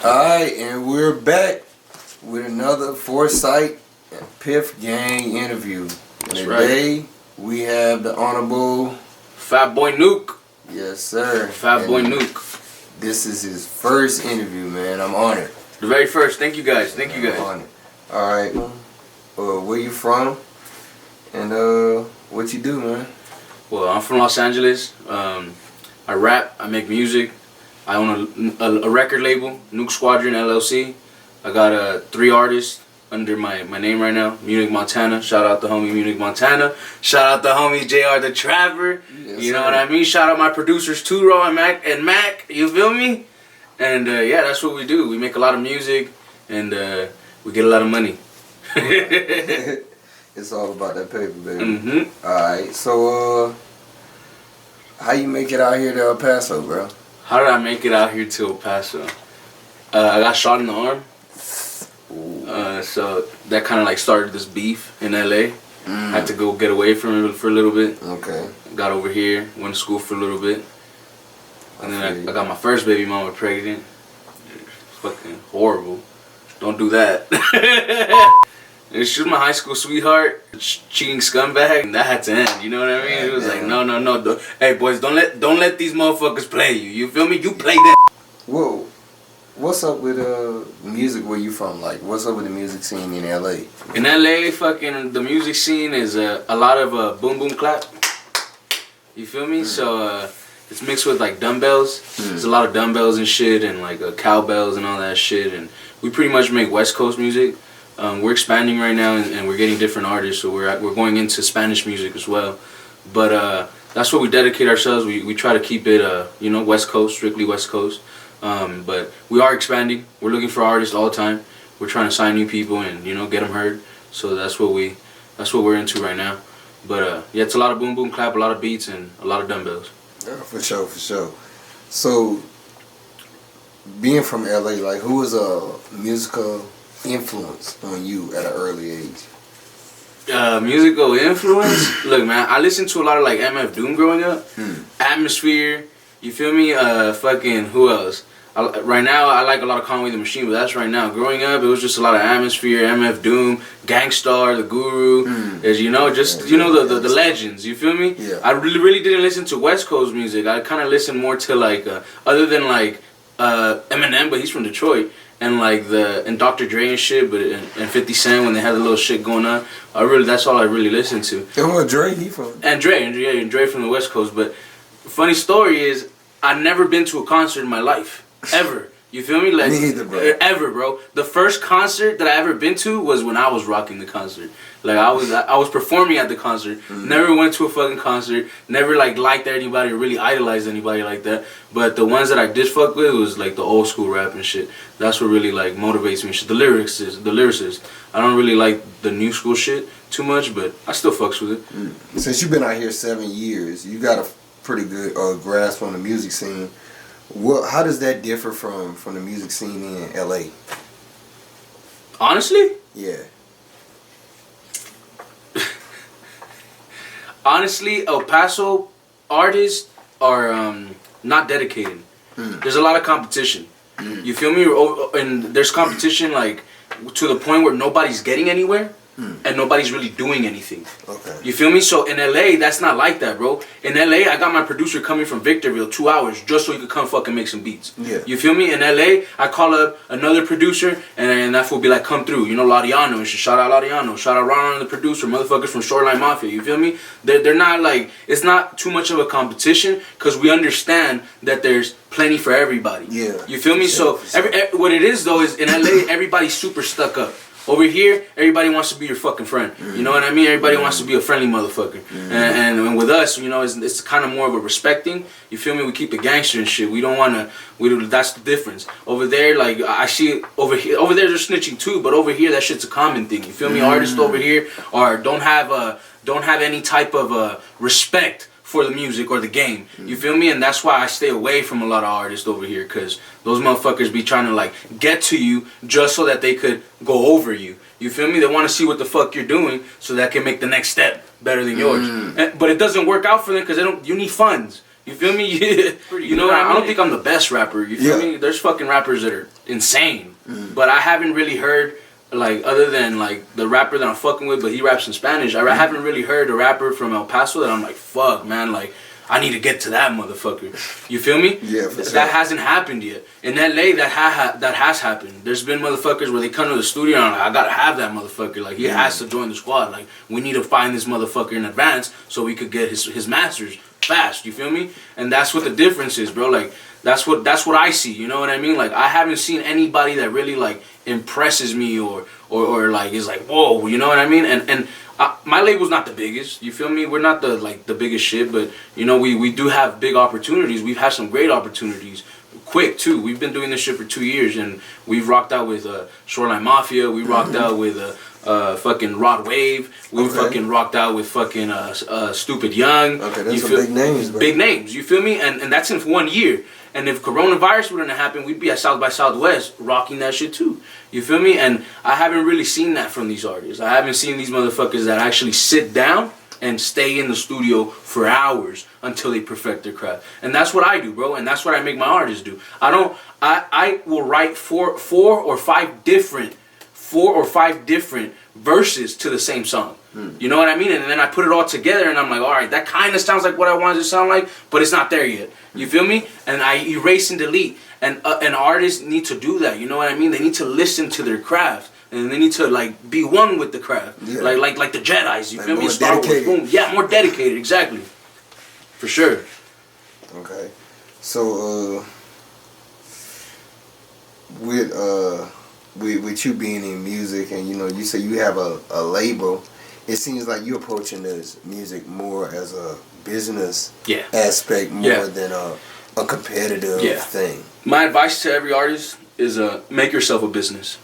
Alright, and we're back with another Foresight and Piff Gang interview. That's Today, right. we have the Honorable FatBoyNuke. Yes, sir. FatBoyNuke. This is his first interview, man. I'm honored. The very first. Thank you guys. Thank you guys. I'm honored. Alright, where you from? And what you do, man? Well, I'm from Los Angeles. I rap. I make music. I own a record label, Nuke Squadron LLC. I got 3 artists under my name right now. Munich, Montana. Shout out the homie Munich, Montana. Shout out the homie JR the Trapper. Yes, you know sir. what I mean? Shout out my producers Turo and Mac. You feel me? And yeah, that's what we do. We make a lot of music and we get a lot of money. It's all about that paper, baby. Mm-hmm. Alright, so how you make it out here to El Paso, bro? How did I make it out here to El Paso? I got shot in the arm. So that kind of like started this beef in LA. Had to go get away from it for a little bit. Okay. Got over here, went to school for a little bit. And then I got my first baby mama pregnant. Fucking horrible. Don't do that. And she was my high school sweetheart, cheating scumbag, and that had to end. You know what I mean? It was like, no. Hey boys, don't let these motherfuckers play you. You feel me? You play them. Whoa. What's up with music where you from? Like, what's up with the music scene in LA? In LA, fucking the music scene is a lot of boom boom clap. You feel me? So it's mixed with like dumbbells. There's a lot of dumbbells and shit, and like cowbells and all that shit. And we pretty much make West Coast music. We're expanding right now, and we're getting different artists. So we're going into Spanish music as well. But that's what we dedicate ourselves. We try to keep it West Coast, strictly West Coast. But we are expanding. We're looking for artists all the time. We're trying to sign new people and get them heard. So that's what we're into right now. But yeah, it's a lot of boom boom clap, a lot of beats, and a lot of dumbbells. Yeah, for sure. So being from LA, like, who was a musical influence on you at an early age? Musical influence? Look, man, I listened to a lot of like MF Doom growing up. Atmosphere. You feel me? Fucking who else? Right now, I like a lot of Conway the Machine, but that's right now. Growing up, it was just a lot of Atmosphere, MF Doom, Gangstar, The Guru, as you know, the legends. You feel me? Yeah. I really didn't listen to West Coast music. I kind of listened more to like, other than like Eminem, but he's from Detroit, and like and Dr. Dre and shit, but and 50 Cent when they had the little shit going on. That's all I really listened to. And what Dre he from? And Dre from the West Coast. But funny story is, I've never been to a concert in my life. Ever. You feel me? Like, me either, bro. Ever, bro. The first concert that I ever been to was when I was rocking the concert. Like, I was performing at the concert. Never went to a fucking concert. Never like liked anybody or really idolized anybody like that. But the ones that I did fuck with was like the old school rap and shit. That's what really like motivates me. The lyricist. I don't really like the new school shit too much, but I still fucks with it. Since you've been out here 7 years, you got a pretty good grasp on the music scene. How does that differ from the music scene in LA? Honestly? Yeah. Honestly, El Paso artists are not dedicated. There's a lot of competition. You feel me? And there's competition like to the point where nobody's getting anywhere. And nobody's really doing anything. Okay. You feel me? So in LA, that's not like that, bro. In LA, I got my producer coming from Victorville 2 hours just so he could come fucking make some beats. Yeah. You feel me? In LA, I call up another producer and that fool be like, come through. You know, Lariano. You should shout out Lariano. Shout out Ron, the producer. Motherfuckers from Shoreline Mafia. You feel me? They're not like, it's not too much of a competition because we understand that there's plenty for everybody. Yeah. You feel me? So what it is though is in LA, everybody's super stuck up. Over here, everybody wants to be your fucking friend. You know what I mean? Everybody wants to be a friendly motherfucker. And with us, it's kind of more of a respecting. You feel me? We keep the gangster and shit. We don't want to. That's the difference. Over there, like I see over here. Over there, they're snitching too. But over here, that shit's a common thing. You feel me? Artists over here don't have any type of respect for the music or the game. You feel me? And that's why I stay away from a lot of artists over here, because those motherfuckers be trying to like get to you just so that they could go over you. You feel me? They want to see what the fuck you're doing so that can make the next step better than yours. But it doesn't work out for them because you need funds. You feel me? You know, I don't think I'm the best rapper. You feel me? There's fucking rappers that are insane, but I haven't really heard, like, other than like the rapper that I'm fucking with, but he raps in Spanish. I haven't really heard a rapper from El Paso that I'm like, fuck, man, like, I need to get to that motherfucker. You feel me? Yeah, for sure. That hasn't happened yet. In LA, that has happened. There's been motherfuckers where they come to the studio and I'm like, I gotta have that motherfucker. Like, he has to join the squad. Like, we need to find this motherfucker in advance so we could get his masters fast. You feel me? And that's what the difference is, bro. Like, that's what I see. You know what I mean? Like, I haven't seen anybody that really like impresses me or like is like, whoa. You know what I mean? And my label's not the biggest, you feel me? We're not the biggest shit, but you know, we do have big opportunities. We've had some great opportunities, quick too. We've been doing this shit for 2 years, and we've rocked out with Shoreline Mafia. We rocked out with fucking Rod Wave. We fucking rocked out with fucking Stupid Young. Okay, that's some big names, bro. Big names, you feel me? And that's in 1 year. And if coronavirus wouldn't have happened, we'd be at South by Southwest rocking that shit too. You feel me? And I haven't really seen that from these artists. I haven't seen these motherfuckers that actually sit down and stay in the studio for hours until they perfect their craft. And that's what I do, bro. And that's what I make my artists do. I will write four or five different verses to the same song. You know what I mean? And then I put it all together and I'm like, all right, that kind of sounds like what I wanted to sound like, but it's not there yet. You feel me? And I erase and delete. And artists need to do that. You know what I mean? They need to listen to their craft. And they need to like be one with the craft. Yeah. Like the Jedis. You feel me? Star Wars. Boom. Yeah, more dedicated. Exactly. For sure. Okay. So with you being in music, and you know, you say you have a label, it seems like you're approaching this music more as a business aspect more than a competitive thing. My advice to every artist is make yourself a business.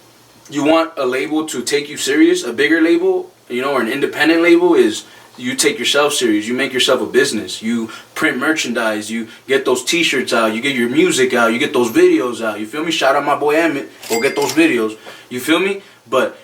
You want a label to take you serious, a bigger label, you know, or an independent label is you take yourself serious. You make yourself a business. You print merchandise. You get those T-shirts out. You get your music out. You get those videos out. You feel me? Shout out my boy Emmett. Go get those videos. You feel me? But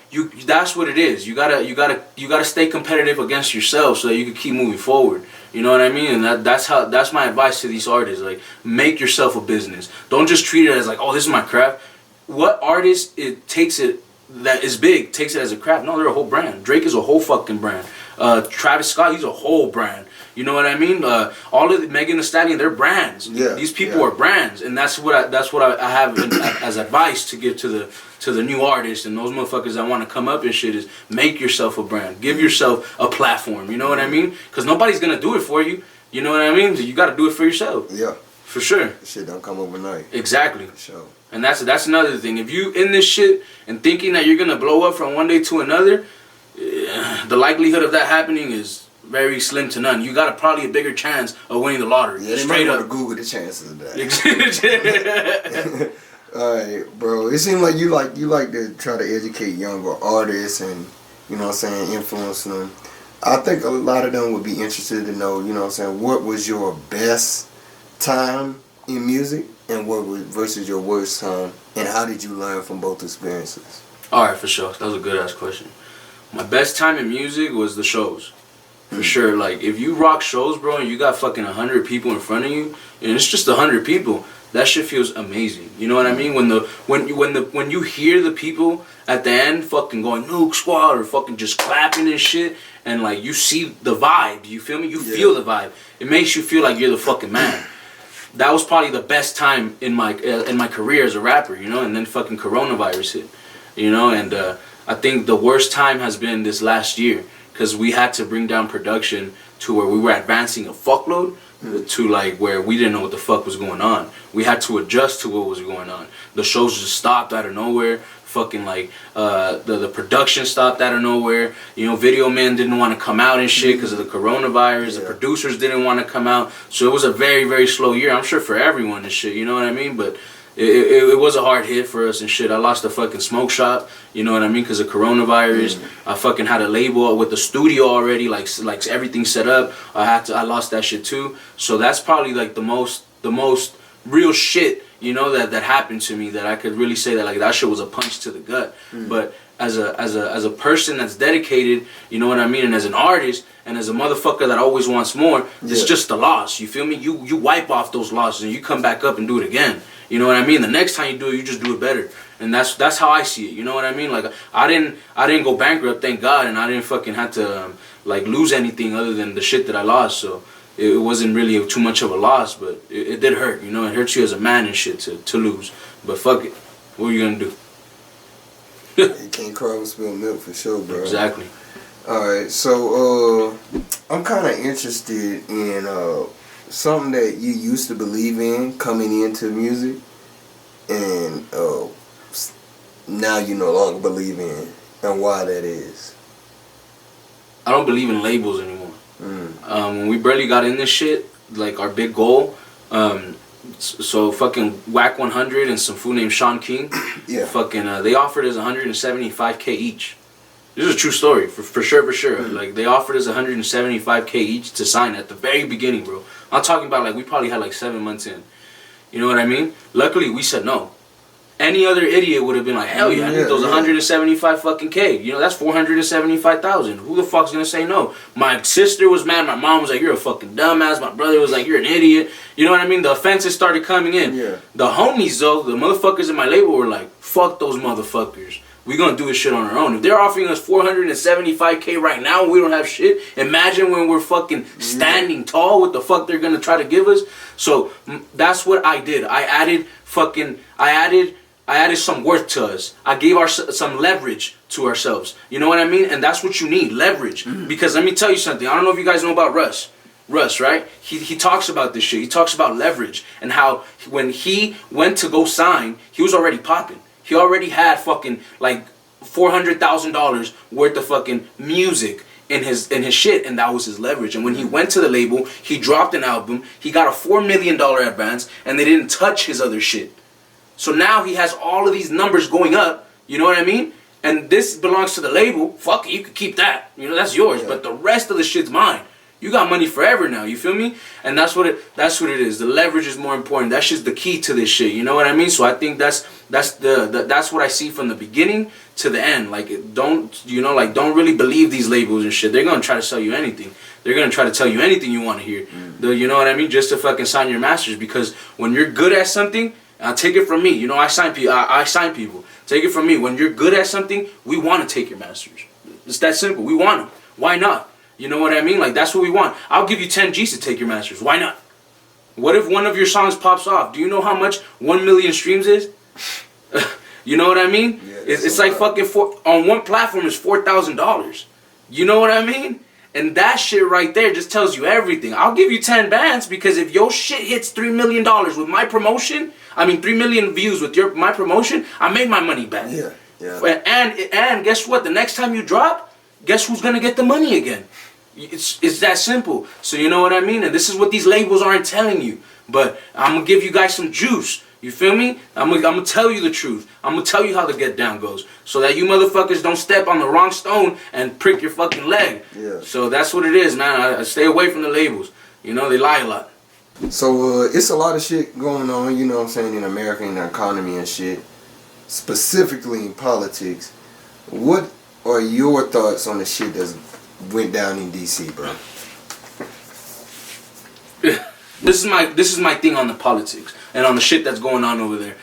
that's what it is. You gotta stay competitive against yourself so that you can keep moving forward. You know what I mean? And that's my advice to these artists. Like, make yourself a business. Don't just treat it as like, oh, this is my craft. What artist takes it that is big takes it as a craft? No, they're a whole brand. Drake is a whole fucking brand. Travis Scott, he's a whole brand. You know what I mean? All of Megan Thee Stallion, they're brands. Yeah, these people are brands, and that's what I have as advice to give to the new artists and those motherfuckers that want to come up and shit is make yourself a brand, give yourself a platform. You know what I mean? Because nobody's gonna do it for you. You know what I mean? You got to do it for yourself. Yeah, for sure. Shit don't come overnight. Exactly. For sure. And that's another thing. If you in this shit and thinking that you're gonna blow up from one day to another, the likelihood of that happening is very slim to none. You got probably a bigger chance of winning the lottery. Yeah, they might want to Google the chances of that. Alright, bro. It seems like you like to try to educate younger artists and, you know what I'm saying, influence them. I think a lot of them would be interested to know, you know what I'm saying, what was your best time in music and what was versus your worst time, and how did you learn from both experiences? Alright, for sure. That was a good ass question. My best time in music was the shows. For sure. Like, if you rock shows, bro, and you got fucking 100 people in front of you, and it's just 100 people, that shit feels amazing. You know what I mean? When you hear the people at the end fucking going Nuke Squad or fucking just clapping and shit, and like you see the vibe, you feel me? You feel the vibe. It makes you feel like you're the fucking man. That was probably the best time in my career as a rapper, you know. And then fucking coronavirus hit, you know. And I think the worst time has been this last year because we had to bring down production to where we were advancing a fuckload to like where we didn't know what the fuck was going on. We had to adjust to what was going on. The shows just stopped out of nowhere. Fucking like the production stopped out of nowhere. You know, video men didn't want to come out and shit because of the coronavirus. The producers didn't want to come out. So it was a very, very slow year. I'm sure for everyone and shit, you know what I mean? But it was a hard hit for us and shit. I lost a fucking smoke shop, you know what I mean, because of coronavirus. I fucking had a label with the studio already, like everything set up. I lost that shit too. So that's probably like the most real shit, you know, that happened to me that I could really say that like that shit was a punch to the gut. But as a person that's dedicated, you know what I mean, and as an artist, and as a motherfucker that always wants more, it's just a loss. You feel me? You wipe off those losses and you come back up and do it again. You know what I mean? The next time you do it, you just do it better. And that's how I see it. You know what I mean? Like I didn't go bankrupt, thank God, and I didn't fucking have to like lose anything other than the shit that I lost. So it wasn't really too much of a loss, but it did hurt. You know, it hurts you as a man and shit to lose. But fuck it, what are you gonna do? You can't cry with spilled milk for sure, bro. Exactly. Alright, so I'm kind of interested in something that you used to believe in coming into music, and now you no longer believe in, and why that is. I don't believe in labels anymore. When we barely got in this shit, like our big goal, so fucking Whack 100 and some fool named Sean King, fucking they offered us $175K each. This is a true story, for sure. Like, they offered us $175K each to sign at the very beginning, bro. I'm talking about, like, we probably had, like, 7 months in. You know what I mean? Luckily, we said no. Any other idiot would have been like, hell yeah, I need those 175 fucking K. You know, that's 475,000. Who the fuck's gonna say no? My sister was mad. My mom was like, you're a fucking dumbass. My brother was like, you're an idiot. You know what I mean? The offenses started coming in. Yeah. The homies, though, the motherfuckers in my label were like, fuck those motherfuckers. We gonna do this shit on our own. If they're offering us 475K right now and we don't have shit, imagine when we're fucking standing tall, what the fuck they're gonna try to give us. So that's what I did. I added some worth to us. I gave some leverage to ourselves. You know what I mean? And that's what you need, leverage. Because let me tell you something. I don't know if you guys know about Russ. Russ, right? He talks about this shit. He talks about leverage and how when he went to go sign, he was already popping. He already had fucking like $400,000 worth of fucking music in his shit, and that was his leverage. And when he went to the label, he dropped an album. He got a $4 million advance, and they didn't touch his other shit. So now he has all of these numbers going up. You know what I mean? And this belongs to the label. Fuck it, you can keep that. You know, that's yours. Yeah. But the rest of the shit's mine. You got money forever now, you feel me? And that's what it is. The leverage is more important. That's just the key to this shit. You know what I mean? So I think that's what I see from the beginning to the end. Like, don't really believe these labels and shit. They're gonna try to sell you anything. They're gonna try to tell you anything you want to hear. You know what I mean? Just to fucking sign your masters. Because when you're good at something, take it from me. You know, I sign people. Take it from me. When you're good at something, we want to take your masters. It's that simple. We want them. Why not? You know what I mean? Like, that's what we want. I'll give you 10 G's to take your masters. Why not? What if one of your songs pops off? Do you know how much 1 million streams is? You know what I mean? Yeah, it's like fucking on one platform is $4,000. You know what I mean? And that shit right there just tells you everything. I'll give you 10 bands because if your shit hits $3 million with my promotion, 3 million views with my promotion, I made my money back. Yeah. And guess what? The next time you drop, guess who's gonna get the money again? It's that simple. So you know what I mean? And this is what these labels aren't telling you. But I'm gonna give you guys some juice. You feel me? I'm gonna tell you the truth. I'm gonna tell you how the get down goes, so that you motherfuckers don't step on the wrong stone and prick your fucking leg. Yeah. So that's what it is, man. I stay away from the labels. You know, they lie a lot. So it's a lot of shit going on, you know what I'm saying, in America, in the economy and shit, specifically in politics. What are your thoughts on the shit that's went down in DC, bro? This is my thing on the politics and on the shit that's going on over there.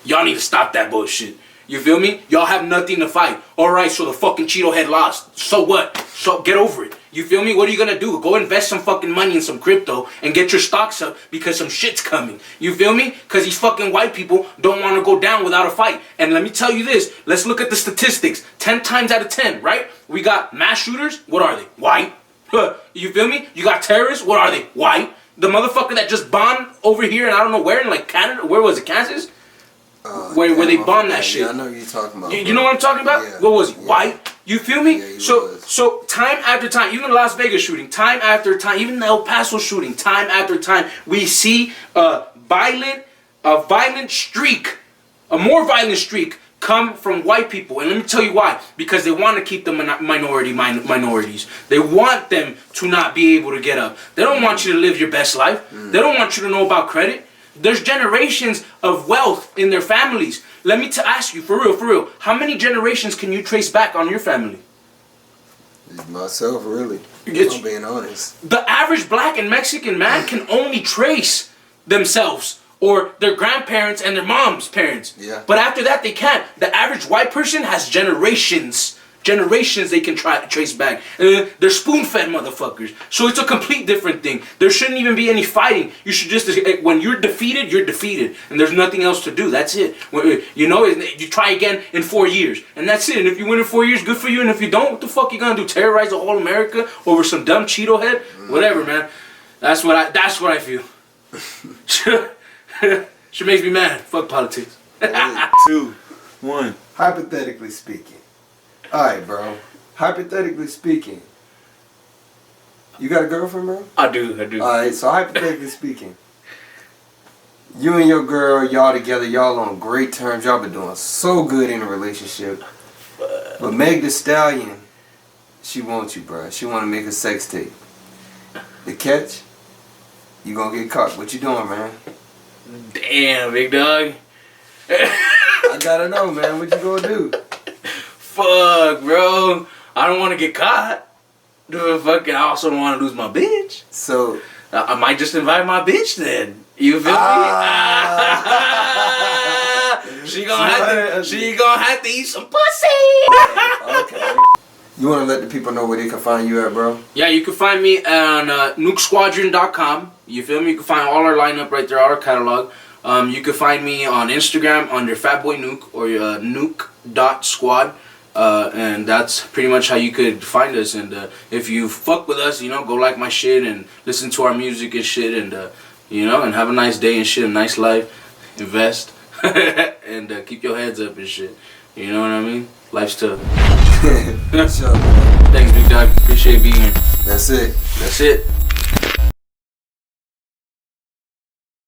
Y'all need to stop that bullshit. You feel me? Y'all have nothing to fight. Alright, so the fucking Cheeto head lost. So what? So get over it. You feel me? What are you gonna do? Go invest some fucking money in some crypto and get your stocks up because some shit's coming. You feel me? Because these fucking white people don't want to go down without a fight. And let me tell you this. Let's look at the statistics. 10 times out of 10, right? We got mass shooters. What are they? White. You feel me? You got terrorists. What are they? White. The motherfucker that just bombed over here and I don't know where, in like Canada. Where was it? Kansas? Where they bombed that shit. Yeah, I know you're talking about. You know what I'm talking about? Yeah. What was he? Yeah. White? You feel me? Yeah, so time after time, even the Las Vegas shooting, time after time, even the El Paso shooting, time after time, we see a more violent streak come from white people. And let me tell you why. Because they want to keep the minorities. They want them to not be able to get up. They don't want you to live your best life. They don't want you to know about credit. There's generations of wealth in their families. let me ask you, for real, how many generations can you trace back on your family? It's myself, really. I'm being honest. The average black and Mexican man can only trace themselves or their grandparents and their mom's parents. Yeah. But after that, they can't. The average white person has generations they can trace back. They're spoon-fed motherfuckers. So it's a complete different thing. There shouldn't even be any fighting. You should just, when you're defeated. And there's nothing else to do. That's it. You know, you try again in 4 years. And that's it. And if you win in 4 years, good for you. And if you don't, what the fuck you gonna do? Terrorize the whole America over some dumb Cheeto head? Whatever, man. That's what I feel. Shit makes me mad. Fuck politics. 2, 1. Hypothetically speaking. Alright, bro. Hypothetically speaking. You got a girlfriend, bro? I do. Alright, so hypothetically speaking. You and your girl, y'all together, y'all on great terms. Y'all been doing so good in a relationship. But Meg Thee Stallion, she wants you, bro. She want to make a sex tape. The catch? You gonna get caught. What you doing, man? Damn, big dog. I gotta know, man. What you gonna do? Fuck, bro. I don't want to get caught. I also don't want to lose my bitch. So I might just invite my bitch then. You feel me? She gonna have to eat some pussy. Okay. You want to let the people know where they can find you at, bro? Yeah, you can find me on nukesquadron.com. You feel me? You can find all our lineup right there, all our catalog. You can find me on Instagram under FatBoyNuke or nuke.squad. And that's pretty much how you could find us. And if you fuck with us, you know, go like my shit and listen to our music and shit. And, you know, and have a nice day and shit, a nice life. Invest. And keep your heads up and shit. You know what I mean? Life's tough. Sure. Thanks, big dog. Appreciate being here. That's it. That's it.